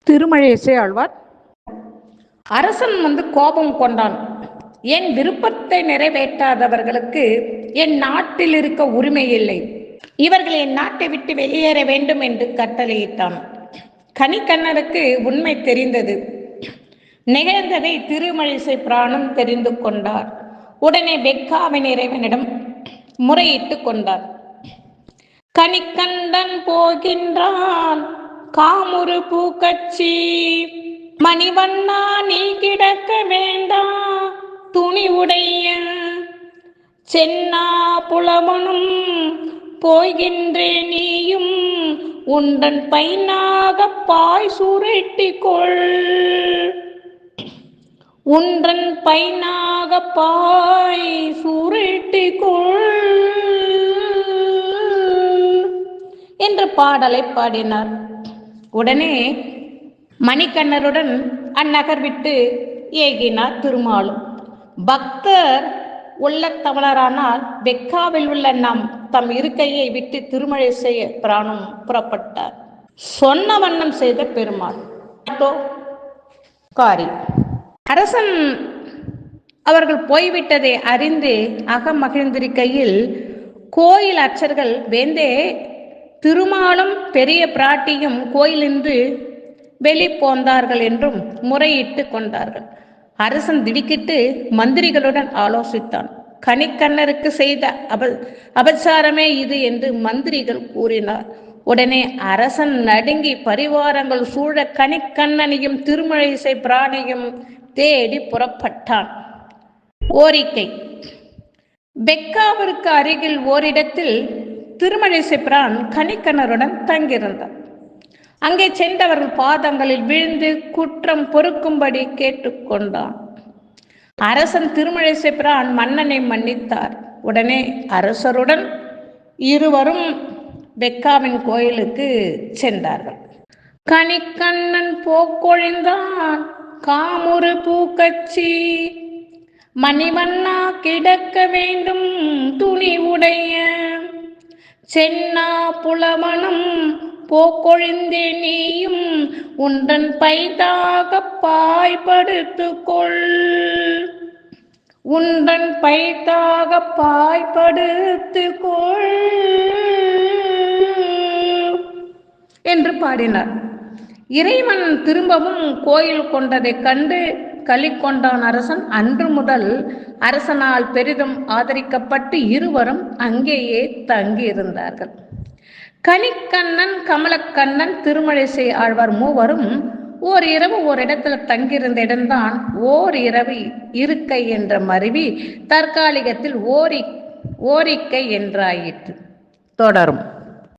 திருமழிசை ஆழ்வார். அரசன் கோபம் கொண்டான். என் விருப்பத்தை நிறைவேற்றாதவர்களுக்கு என் நாட்டில் இருக்க உரிமை இல்லை, இவர்கள் என் நாட்டை விட்டு வெளியேற வேண்டும் என்று கட்டளையிட்டான். கனிக்கண்ணருக்கு உண்மை தெரிந்தது. நிகழ்ந்ததை திருமழிசை பிரானும் தெரிந்து கொண்டார். உடனே பெக்காவின் இறைவனிடம் முறையிட்டு கொண்டார். கனிக்கண்டன் போகின்றான் காமுறு பூக்கச்சி, மணிவண்ணா நீ கிடக்க வேண்டாம் துணி உடைய, சென்னா புலவனும் போகின்றே நீயும் உண்டன் பைனாக பாய் சுருட்டிக்கொள், உன்றன் பைனாக பாய் சுருட்டிக்கொள் என்று பாடலை பாடினார். உடனே மணிக்கண்ணருடன் அந்நகர் விட்டு ஏகினார் திருமாலும். பக்தர் உள்ளத்தமிழரானால் பெக்காவில் உள்ள தம் இருக்கையை விட்டு திருமழிசை பிரானும் புறப்பட்டார். சொன்ன வண்ணம் செய்த பெருமாள் காரி. அரசன் அவர்கள் போய்விட்டதை அறிந்து அகமகிழ்ந்திருக்கையில் கோயில் அர்ச்சர்கள், வேந்தே, திருமாலும் பெரிய பிராட்டியும் கோயிலின்று வெளிப்போந்தார்கள் என்றும் முறையிட்டு கொண்டார்கள். அரசன் திடுக்கிட்டு மந்திரிகளுடன் ஆலோசித்தான். கனிக்கண்ணருக்கு செய்த அபச்சாரமே இது என்று மந்திரிகள் கூறினார். உடனே அரசன் நடுங்கி பரிவாரங்கள் சூழ கனிக்கண்ணனையும் திருமழிசை பிரானையும் தேடி புறப்பட்டான். ஓரிக்கை. பெக்காவிற்கு அருகில் ஓரிடத்தில் திருமழிசை பிரான் கனிக்கண்ணருடன் தங்கியிருந்தார். அங்கே சென்றவர்கள் பாதங்களில் விழுந்து குற்றம் பொறுக்கும்படி கேட்டுக்கொண்டான். அரசன் திருமழிசை பிரான் மன்னனை மன்னித்தார். உடனே அரசருடன் இருவரும் பெக்காவின் கோயிலுக்கு சென்றார்கள். கனிக்கண்ணன் போக்கொழிந்தான் காமுறு பூக்கச்சி, மணிவண்ணா கிடக்க வேண்டும் துணி உடைய, சென்னா புலவனும் போக்கொழிந்தே நீயும் உன்றன் பைதாக பாய்படுத்துக்கொள், உன்றன் பைதாக பாய்படுத்துக்கொள் என்று பாடினார். இறைவன் திரும்பவும் கோயில் கொண்டதை கண்டு களி கொண்டான் அரசன். அன்று முதல் அரசனால் பெரிதும் ஆதரிக்கப்பட்டு இருவரும் அங்கேயே தங்கி இருந்தார்கள். கனிக்கண்ணன், கமலக்கண்ணன், திருமழிசை ஆழ்வார் மூவரும் ஓரிரவு ஓரிடத்தில் தங்கியிருந்த இடம்தான் ஓரிரவு இருக்கை என்ற மருவி தற்காலிகத்தில் ஓரிக்கை என்றாயிற்று. தொடரும்.